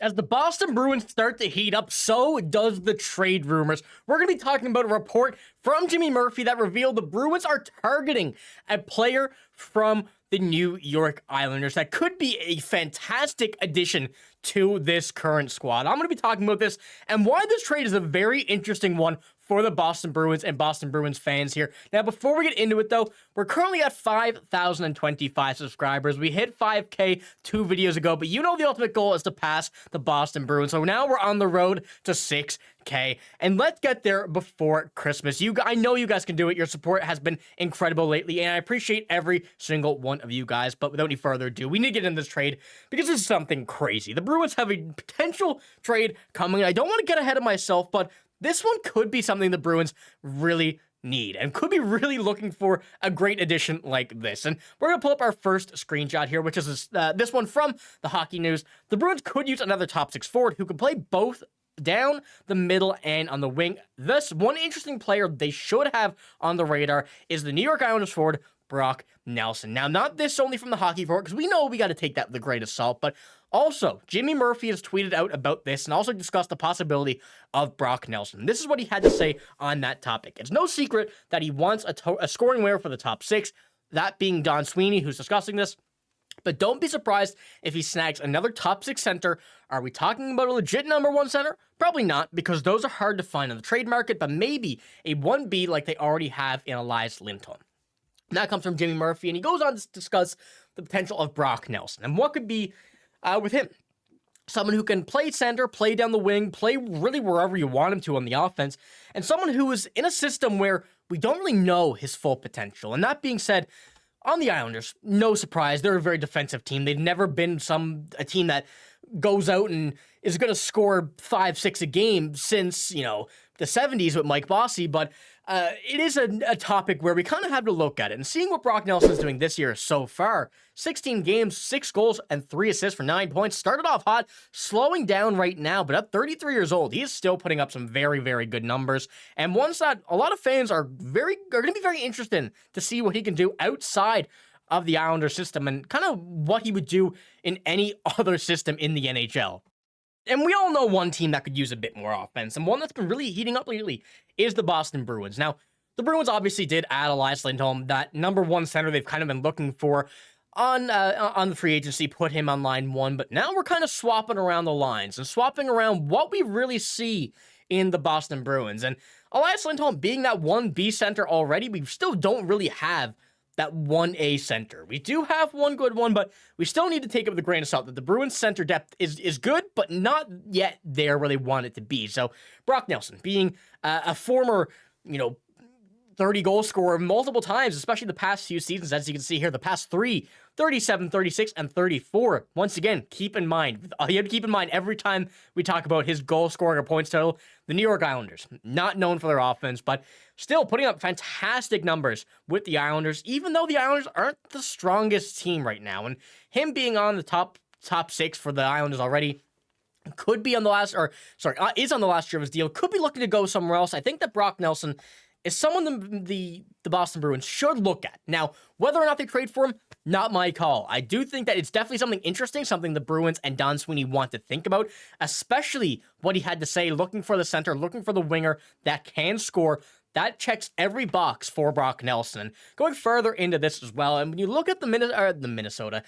As the Boston Bruins start to heat up, so does the trade rumors. We're going to be talking about a report from Jimmy Murphy that revealed the Bruins are targeting a player from the New York Islanders that could be a fantastic addition to this current squad. I'm going to be talking about this and why this trade is a very interesting one for the Boston Bruins and Boston Bruins fans here. Now, before we get into it, though, we're currently at 5,025 subscribers. We hit 5K 2 videos ago, but you know the ultimate goal is to pass the Boston Bruins. So now we're on the road to 6K, and let's get there before Christmas. I know you guys can do it. Your support has been incredible lately, and I appreciate every single one of you guys. But without any further ado, we need to get in this trade because this is something crazy. The Bruins have a potential trade coming. I don't want to get ahead of myself, but this one could be something the Bruins really need and could be really looking for a great addition like this. And we're going to pull up our first screenshot here, which is this one from the Hockey News. The Bruins could use another top six forward who could play both down the middle and on the wing. Thus, one interesting player they should have on the radar is the New York Islanders forward, Brock Nelson. Now, not this only from the Hockey Report, because we know we got to take that with a grain of salt, but also, Jimmy Murphy has tweeted out about this and also discussed the possibility of Brock Nelson. This is what he had to say on that topic. It's no secret that he wants a scoring winner for the top six, that being Don Sweeney, who's discussing this. But don't be surprised if he snags another top six center. Are we talking about a legit number one center? Probably not, because those are hard to find on the trade market, but maybe a 1B like they already have in Elias Lindholm. And that comes from Jimmy Murphy, and he goes on to discuss the potential of Brock Nelson and what could be with him. Someone who can play center, play down the wing, play really wherever you want him to on the offense, and someone who is in a system where we don't really know his full potential. And that being said, on the Islanders, no surprise, they're a very defensive team. They've never been a team that goes out and is going to score 5-6 a game since, the 70s with Mike Bossy, but it is a topic where we kind of have to look at it. And seeing what Brock Nelson's doing this year so far, 16 games, 6 goals, and 3 assists for 9 points. Started off hot, slowing down right now, but at 33 years old, he is still putting up some very, very good numbers. And ones that a lot of fans are going to be very interested in to see what he can do outside of the Islander system and kind of what he would do in any other system in the NHL. And we all know one team that could use a bit more offense, and one that's been really heating up lately is the Boston Bruins. Now, the Bruins obviously did add Elias Lindholm, that number one center they've kind of been looking for on the free agency, put him on line one, but now we're kind of swapping around the lines and swapping around what we really see in the Boston Bruins. And Elias Lindholm being that 1B center already, we still don't really have that 1A center. We do have one good one, but we still need to take it with a grain of salt that the Bruins center depth is good, but not yet there where they want it to be. So Brock Nelson being a former, 30 goal scorer multiple times, especially the past few seasons, as you can see here, the past 3, 37, 36, and 34. Once again, keep in mind, you have to keep in mind every time we talk about his goal scoring or points total, the New York Islanders, not known for their offense, but still putting up fantastic numbers with the Islanders, even though the Islanders aren't the strongest team right now. And him being on the top 6 for the Islanders already could be on the last, is on the last year of his deal, could be looking to go somewhere else. I think that Brock Nelson is someone the Boston Bruins should look at. Now, whether or not they trade for him, not my call. I do think that it's definitely something interesting, something the Bruins and Don Sweeney want to think about, especially what he had to say, looking for the center, looking for the winger that can score. That checks every box for Brock Nelson. And going further into this as well, and when you look at the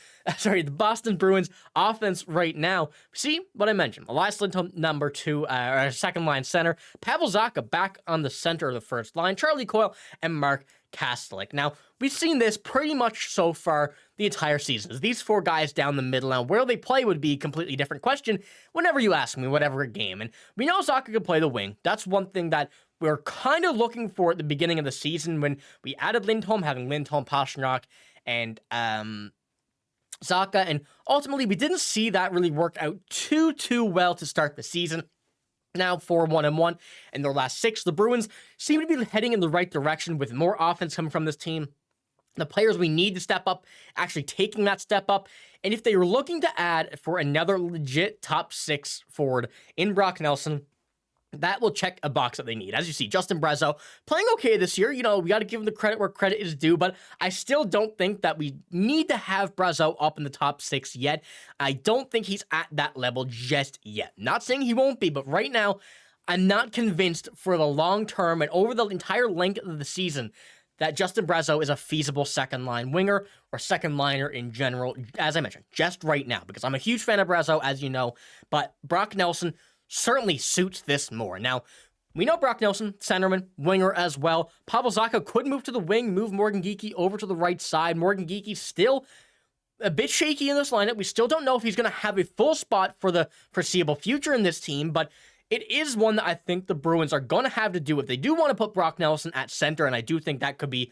Boston Bruins offense right now, see what I mentioned. Elias Lindholm, number 2, second line center. Pavel Zacha back on the center of the first line. Charlie Coyle and Mark Kastelik. Now, we've seen this pretty much so far the entire season. These 4 guys down the middle. Now, where they play would be a completely different question whenever you ask me, whatever game. And we know Zacha can play the wing. That's one thing that we're kind of looking for at the beginning of the season when we added Lindholm, having Lindholm, Pastrnak, and Zacha. And ultimately, we didn't see that really work out too well to start the season. Now 4-1-1 in their last 6. The Bruins seem to be heading in the right direction with more offense coming from this team. The players we need to step up, actually taking that step up. And if they were looking to add for another legit top 6 forward in Brock Nelson, that will check a box that they need. As you see, Justin Brazeau playing okay this year. You know, we got to give him the credit where credit is due, but I still don't think that we need to have Brazeau up in the top 6 yet. I don't think he's at that level just yet. Not saying he won't be, but right now, I'm not convinced for the long term and over the entire length of the season that Justin Brazeau is a feasible second-line winger or second-liner in general, as I mentioned, just right now, because I'm a huge fan of Brazeau, as you know, but Brock Nelson certainly suits this more. Now, we know Brock Nelson, centerman, winger as well. Pavel Zacha could move to the wing, move Morgan Geekie over to the right side. Morgan Geekie still a bit shaky in this lineup. We still don't know if he's going to have a full spot for the foreseeable future in this team, but it is one that I think the Bruins are going to have to do if they do want to put Brock Nelson at center, and I do think that could be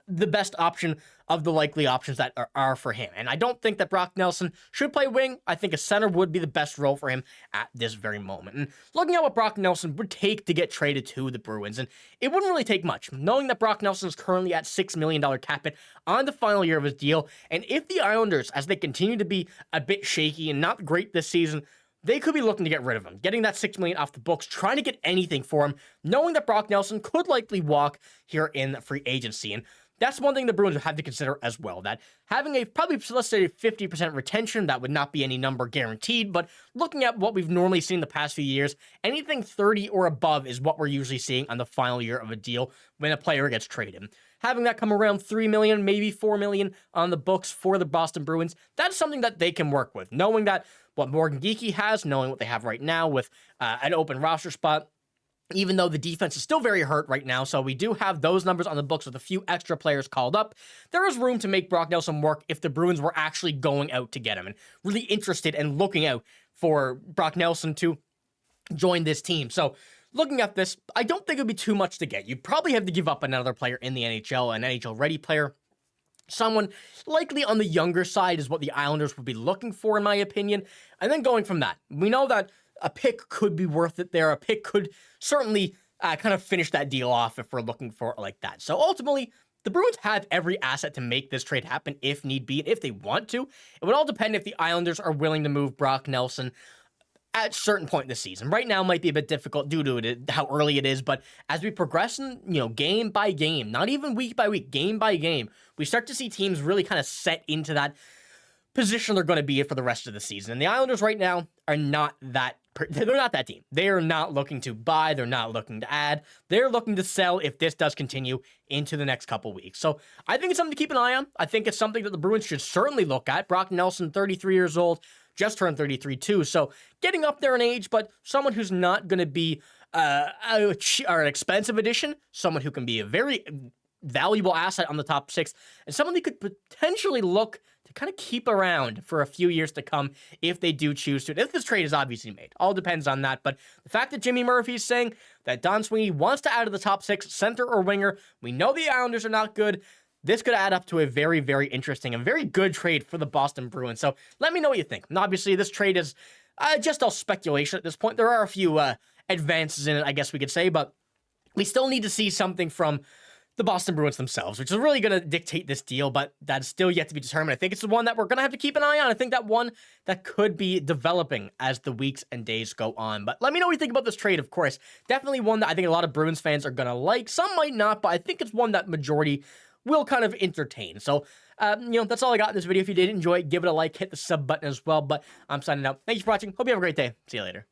the best option of the likely options that are for him. And I don't think that Brock Nelson should play wing. I think a center would be the best role for him at this very moment. And looking at what Brock Nelson would take to get traded to the Bruins, and it wouldn't really take much, knowing that Brock Nelson is currently at $6 million cap hit on the final year of his deal. And if the Islanders, as they continue to be a bit shaky and not great this season, they could be looking to get rid of him, getting that $6 million off the books, trying to get anything for him, knowing that Brock Nelson could likely walk here in free agency. And that's one thing the Bruins would have to consider as well, that having a probably, let's say, 50% retention, that would not be any number guaranteed, but looking at what we've normally seen the past few years, anything 30 or above is what we're usually seeing on the final year of a deal when a player gets traded. Having that come around $3 million, maybe $4 million on the books for the Boston Bruins, that's something that they can work with, knowing that what Morgan Geekie has, knowing what they have right now with an open roster spot, even though the defense is still very hurt right now, so we do have those numbers on the books with a few extra players called up. There is room to make Brock Nelson work if the Bruins were actually going out to get him and really interested and looking out for Brock Nelson to join this team. So looking at this, I don't think it would be too much to get. You'd probably have to give up another player in the NHL, an NHL-ready player. Someone likely on the younger side is what the Islanders would be looking for, in my opinion. And then going from that, we know that a pick could be worth it there. A pick could certainly kind of finish that deal off if we're looking for it like that. So ultimately, the Bruins have every asset to make this trade happen if need be, and if they want to. It would all depend if the Islanders are willing to move Brock Nelson at a certain point in the season. Right now might be a bit difficult due to it, how early it is, but as we progress in, game by game, not even week by week, game by game, we start to see teams really kind of set into that position they're going to be in for the rest of the season. And the Islanders right now are not that they're not that team. They are not looking to buy. They're not looking to add. They're looking to sell if this does continue into the next couple weeks. So I think it's something to keep an eye on. I think it's something that the Bruins should certainly look at. Brock Nelson, 33 years old, just turned 33 too. So getting up there in age, but someone who's not going to be an expensive addition, someone who can be a very valuable asset on the top 6, and someone they could potentially look to kind of keep around for a few years to come if they do choose to. If this trade is obviously made, all depends on that. But the fact that Jimmy Murphy is saying that Don Sweeney wants to add to the top 6, center or winger, we know the Islanders are not good. This could add up to a very, very interesting and very good trade for the Boston Bruins. So let me know what you think. And obviously, this trade is just all speculation at this point. There are a few advances in it, I guess we could say, but we still need to see something from the Boston Bruins themselves, which is really going to dictate this deal, but that's still yet to be determined. I think it's the one that we're going to have to keep an eye on. I think that one that could be developing as the weeks and days go on. But let me know what you think about this trade, of course. Definitely one that I think a lot of Bruins fans are going to like. Some might not, but I think it's one that majority will kind of entertain. So, that's all I got in this video. If you did enjoy it, give it a like, hit the sub button as well. But I'm signing out. Thank you for watching. Hope you have a great day. See you later.